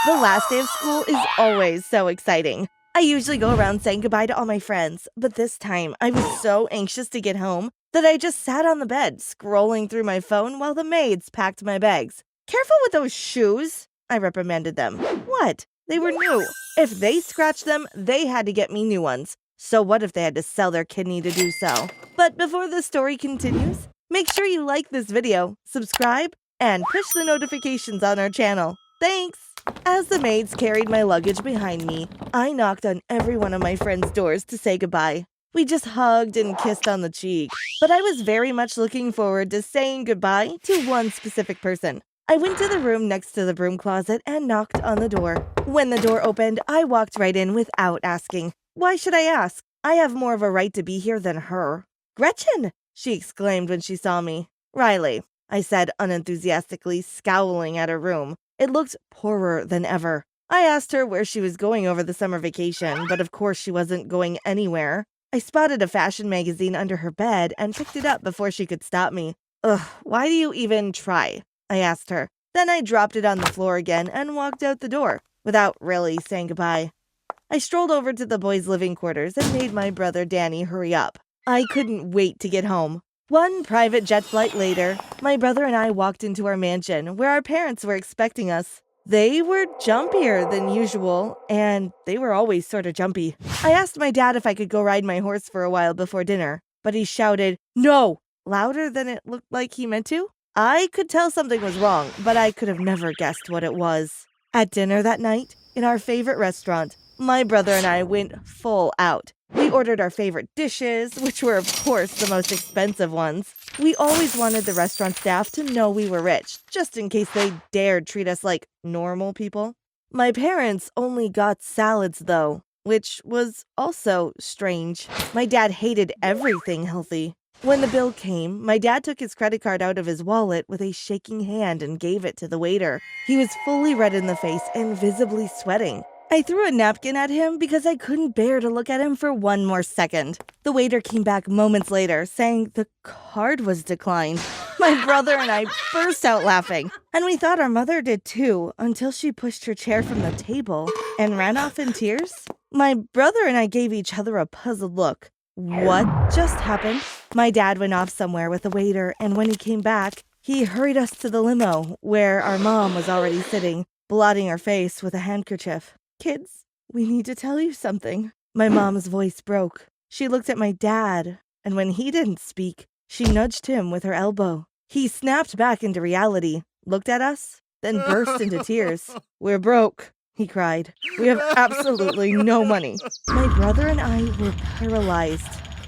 The last day of school is always so exciting. I usually go around saying goodbye to all my friends, but this time I was so anxious to get home that I just sat on the bed, scrolling through my phone while the maids packed my bags. "Careful with those shoes," I reprimanded them. What? They were new. If they scratched them, they had to get me new ones. So what if they had to sell their kidney to do so? But before the story continues, make sure you like this video, subscribe, and push the notifications on our channel. Thanks! As the maids carried my luggage behind me, I knocked on every one of my friends' doors to say goodbye. We just hugged and kissed on the cheek, but I was very much looking forward to saying goodbye to one specific person. I went to the room next to the broom closet and knocked on the door. When the door opened, I walked right in without asking. Why should I ask? I have more of a right to be here than her. "Gretchen!" she exclaimed when she saw me. "Riley," I said unenthusiastically, scowling at her room. It looked poorer than ever. I asked her where she was going over the summer vacation, but of course she wasn't going anywhere. I spotted a fashion magazine under her bed and picked it up before she could stop me. "Ugh, why do you even try?" I asked her. Then I dropped it on the floor again and walked out the door, without really saying goodbye. I strolled over to the boys' living quarters and made my brother Danny hurry up. I couldn't wait to get home. One private jet flight later, my brother and I walked into our mansion where our parents were expecting us. They were jumpier than usual, and they were always sort of jumpy. I asked my dad if I could go ride my horse for a while before dinner, but he shouted, "No!" louder than it looked like he meant to. I could tell something was wrong, but I could have never guessed what it was. At dinner that night, in our favorite restaurant, my brother and I went full out. We ordered our favorite dishes, which were, of course, the most expensive ones. We always wanted the restaurant staff to know we were rich, just in case they dared treat us like normal people. My parents only got salads, though, which was also strange. My dad hated everything healthy. When the bill came, my dad took his credit card out of his wallet with a shaking hand and gave it to the waiter. He was fully red in the face and visibly sweating. I threw a napkin at him because I couldn't bear to look at him for one more second. The waiter came back moments later, saying the card was declined. My brother and I burst out laughing, and we thought our mother did too, until she pushed her chair from the table and ran off in tears. My brother and I gave each other a puzzled look. What just happened? My dad went off somewhere with the waiter, and when he came back, he hurried us to the limo, where our mom was already sitting, blotting her face with a handkerchief. "Kids, we need to tell you something." My mom's voice broke. She looked at my dad, and when he didn't speak, she nudged him with her elbow. He snapped back into reality, looked at us, then burst into tears. "We're broke," he cried. "We have absolutely no money." My brother and I were paralyzed.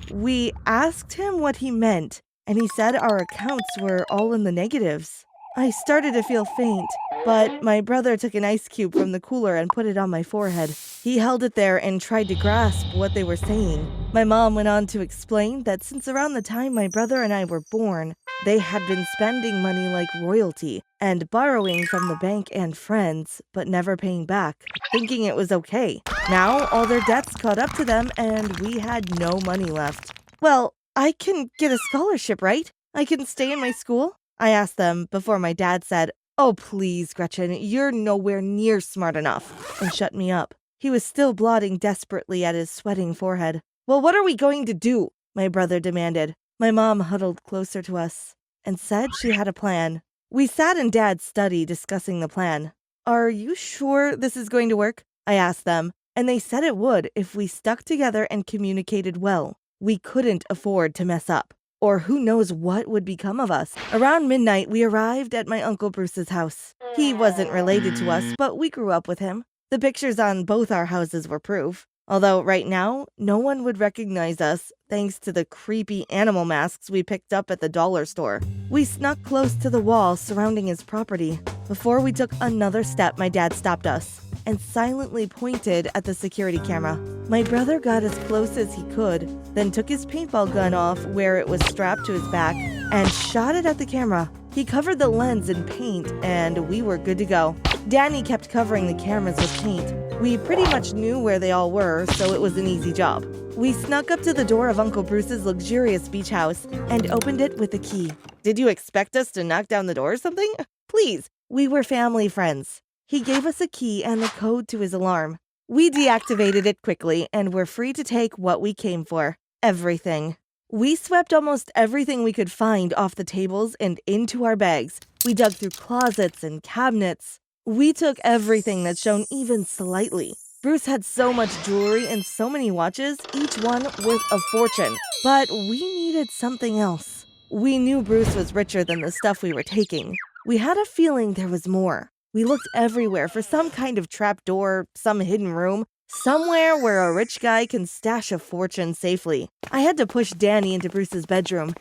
We asked him what he meant, and he said our accounts were all in the negatives. I started to feel faint, but my brother took an ice cube from the cooler and put it on my forehead. He held it there and tried to grasp what they were saying. My mom went on to explain that since around the time my brother and I were born, they had been spending money like royalty and borrowing from the bank and friends, but never paying back, thinking it was okay. Now all their debts caught up to them and we had no money left. "Well, I can get a scholarship, right? I can stay in my school?" I asked them before my dad said, "Oh, please, Gretchen, you're nowhere near smart enough," and shut me up. He was still blotting desperately at his sweating forehead. "Well, what are we going to do?" my brother demanded. My mom huddled closer to us and said she had a plan. We sat in Dad's study discussing the plan. "Are you sure this is going to work?" I asked them, and they said it would if we stuck together and communicated well. We couldn't afford to mess up, or who knows what would become of us. Around midnight, we arrived at my Uncle Bruce's house. He wasn't related to us, but we grew up with him. The pictures on both our houses were proof. Although right now, no one would recognize us thanks to the creepy animal masks we picked up at the dollar store. We snuck close to the wall surrounding his property. Before we took another step, my dad stopped us and silently pointed at the security camera. My brother got as close as he could, then took his paintball gun off where it was strapped to his back and shot it at the camera. He covered the lens in paint, and we were good to go. Danny kept covering the cameras with paint. We pretty much knew where they all were, so it was an easy job. We snuck up to the door of Uncle Bruce's luxurious beach house and opened it with a key. "Did you expect us to knock down the door or something? Please, we were family friends." He gave us a key and the code to his alarm. We deactivated it quickly and were free to take what we came for. Everything. We swept almost everything we could find off the tables and into our bags. We dug through closets and cabinets. We took everything that's shown even slightly. Bruce had so much jewelry and so many watches, each one worth a fortune. But we needed something else. We knew Bruce was richer than the stuff we were taking. We had a feeling there was more. We looked everywhere for some kind of trapdoor, some hidden room, somewhere where a rich guy can stash a fortune safely. I had to push Danny into Bruce's bedroom.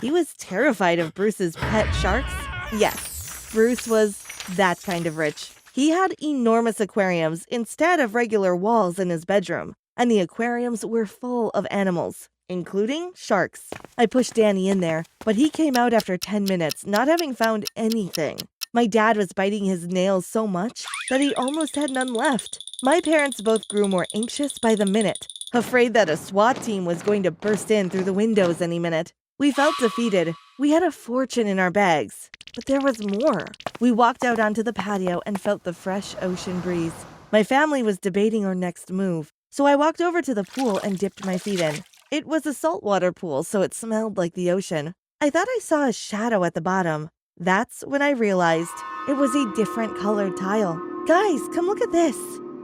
He was terrified of Bruce's pet sharks. Yes, Bruce was that kind of rich. He had enormous aquariums instead of regular walls in his bedroom, and the aquariums were full of animals, including sharks. I pushed Danny in there, but he came out after 10 minutes, not having found anything. My dad was biting his nails so much that he almost had none left. My parents both grew more anxious by the minute, afraid that a SWAT team was going to burst in through the windows any minute. We felt defeated. We had a fortune in our bags, but there was more. We walked out onto the patio and felt the fresh ocean breeze. My family was debating our next move, so I walked over to the pool and dipped my feet in. It was a saltwater pool, so it smelled like the ocean. I thought I saw a shadow at the bottom. That's when I realized it was a different colored tile. "Guys, come look at this,"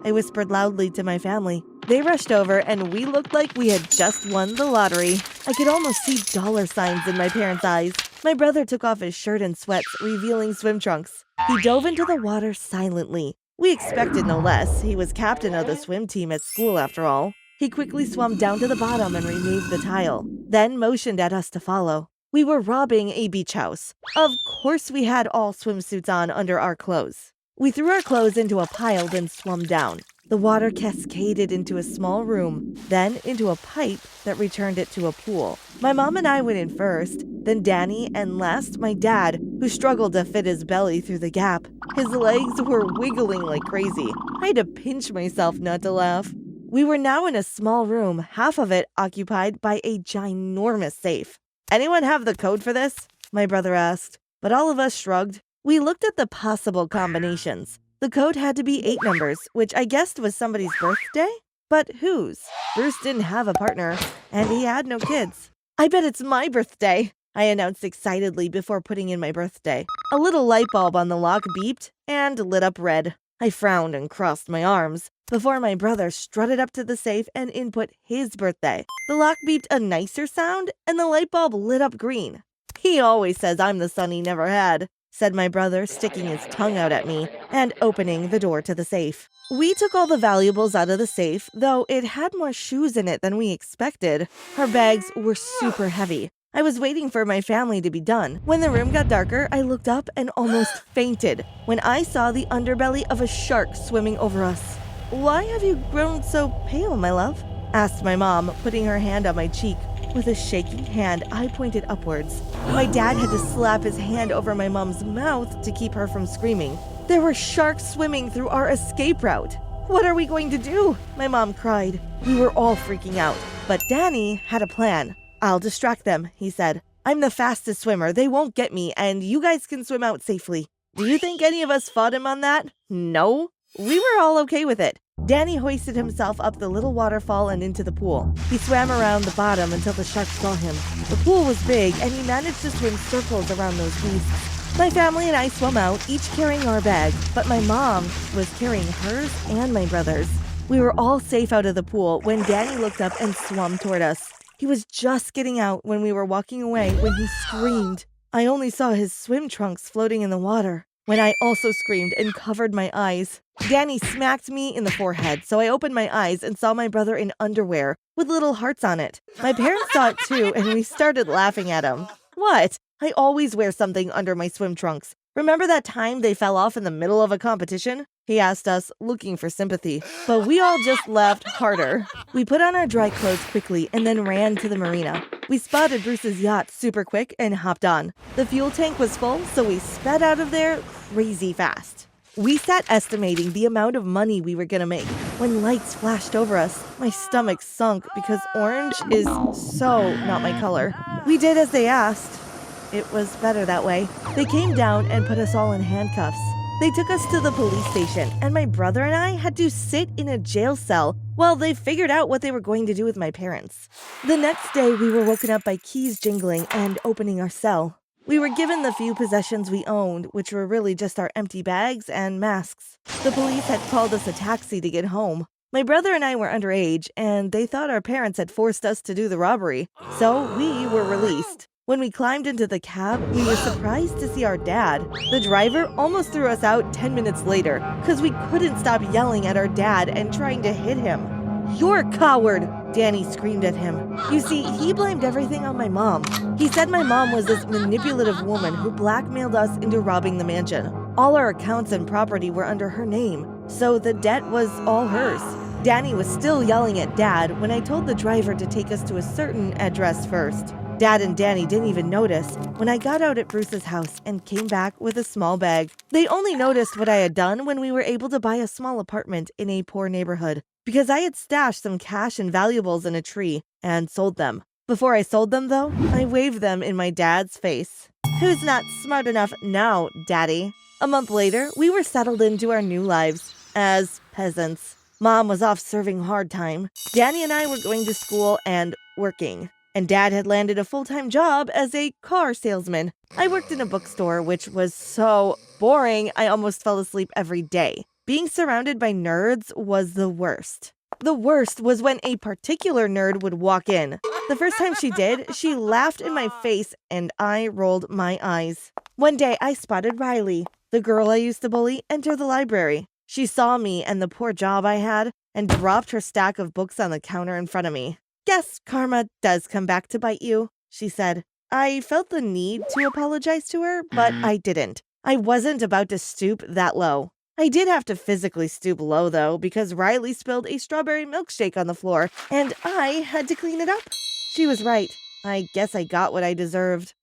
I whispered loudly to my family. They rushed over and we looked like we had just won the lottery. I could almost see dollar signs in my parents' eyes. My brother took off his shirt and sweats, revealing swim trunks. He dove into the water silently. We expected no less. He was captain of the swim team at school after all. He quickly swam down to the bottom and removed the tile, then motioned at us to follow. We were robbing a beach house. Of course we had all swimsuits on under our clothes. We threw our clothes into a pile, then swam down. The water cascaded into a small room, then into a pipe that returned it to a pool. My mom and I went in first, then Danny, and last my dad, who struggled to fit his belly through the gap. His legs were wiggling like crazy. I had to pinch myself not to laugh. We were now in a small room, half of it occupied by a ginormous safe. "Anyone have the code for this?" my brother asked, but all of us shrugged. We looked at the possible combinations. The code had to be 8 numbers, which I guessed was somebody's birthday? But whose? Bruce didn't have a partner, and he had no kids. "I bet it's my birthday," I announced excitedly before putting in my birthday. A little light bulb on the lock beeped and lit up red. I frowned and crossed my arms before my brother strutted up to the safe and input his birthday. The lock beeped a nicer sound, and the light bulb lit up green. "He always says I'm the son he never had," said my brother, sticking his tongue out at me and opening the door to the safe. We took all the valuables out of the safe, though it had more shoes in it than we expected. Our bags were super heavy. I was waiting for my family to be done. When the room got darker, I looked up and almost fainted when I saw the underbelly of a shark swimming over us. "Why have you grown so pale, my love?" asked my mom, putting her hand on my cheek. With a shaking hand, I pointed upwards. My dad had to slap his hand over my mom's mouth to keep her from screaming. There were sharks swimming through our escape route. "What are we going to do?" my mom cried. We were all freaking out, but Danny had a plan. "I'll distract them," he said. "I'm the fastest swimmer. They won't get me, and you guys can swim out safely." Do you think any of us fought him on that? No. We were all okay with it. Danny hoisted himself up the little waterfall and into the pool. He swam around the bottom until the shark saw him. The pool was big, and he managed to swim circles around those beasts. My family and I swam out, each carrying our bag, but my mom was carrying hers and my brother's. We were all safe out of the pool when Danny looked up and swam toward us. He was just getting out when we were walking away when he screamed. I only saw his swim trunks floating in the water when I also screamed and covered my eyes. Danny smacked me in the forehead, so I opened my eyes and saw my brother in underwear with little hearts on it. My parents saw it too, and we started laughing at him. "What? I always wear something under my swim trunks. Remember that time they fell off in the middle of a competition?" he asked us, looking for sympathy. But we all just laughed harder. We put on our dry clothes quickly and then ran to the marina. We spotted Bruce's yacht super quick and hopped on. The fuel tank was full, so we sped out of there crazy fast. We sat estimating the amount of money we were gonna make when lights flashed over us. My stomach sunk because orange is so not my color. We did as they asked. It was better that way. They came down and put us all in handcuffs. They took us to the police station, and my brother and I had to sit in a jail cell while they figured out what they were going to do with my parents. The next day, we were woken up by keys jingling and opening our cell. We were given the few possessions we owned, which were really just our empty bags and masks. The police had called us a taxi to get home. My brother and I were underage, and they thought our parents had forced us to do the robbery, so we were released. When we climbed into the cab, we were surprised to see our dad. The driver almost threw us out 10 minutes later because we couldn't stop yelling at our dad and trying to hit him. "You're a coward!" Danny screamed at him. You see, he blamed everything on my mom. He said my mom was this manipulative woman who blackmailed us into robbing the mansion. All our accounts and property were under her name, so the debt was all hers. Danny was still yelling at Dad when I told the driver to take us to a certain address first. Dad and Danny didn't even notice when I got out at Bruce's house and came back with a small bag. They only noticed what I had done when we were able to buy a small apartment in a poor neighborhood, because I had stashed some cash and valuables in a tree and sold them. Before I sold them, though, I waved them in my dad's face. "Who's not smart enough now, Daddy?" A month later, we were settled into our new lives as peasants. Mom was off serving hard time. Danny and I were going to school and working. And Dad had landed a full-time job as a car salesman. I worked in a bookstore, which was so boring, I almost fell asleep every day. Being surrounded by nerds was the worst. The worst was when a particular nerd would walk in. The first time she did, she laughed in my face and I rolled my eyes. One day, I spotted Riley, the girl I used to bully, enter the library. She saw me and the poor job I had and dropped her stack of books on the counter in front of me. "Guess karma does come back to bite you," she said. I felt the need to apologize to her, but I didn't. I wasn't about to stoop that low. I did have to physically stoop low, though, because Riley spilled a strawberry milkshake on the floor, and I had to clean it up. She was right. I guess I got what I deserved.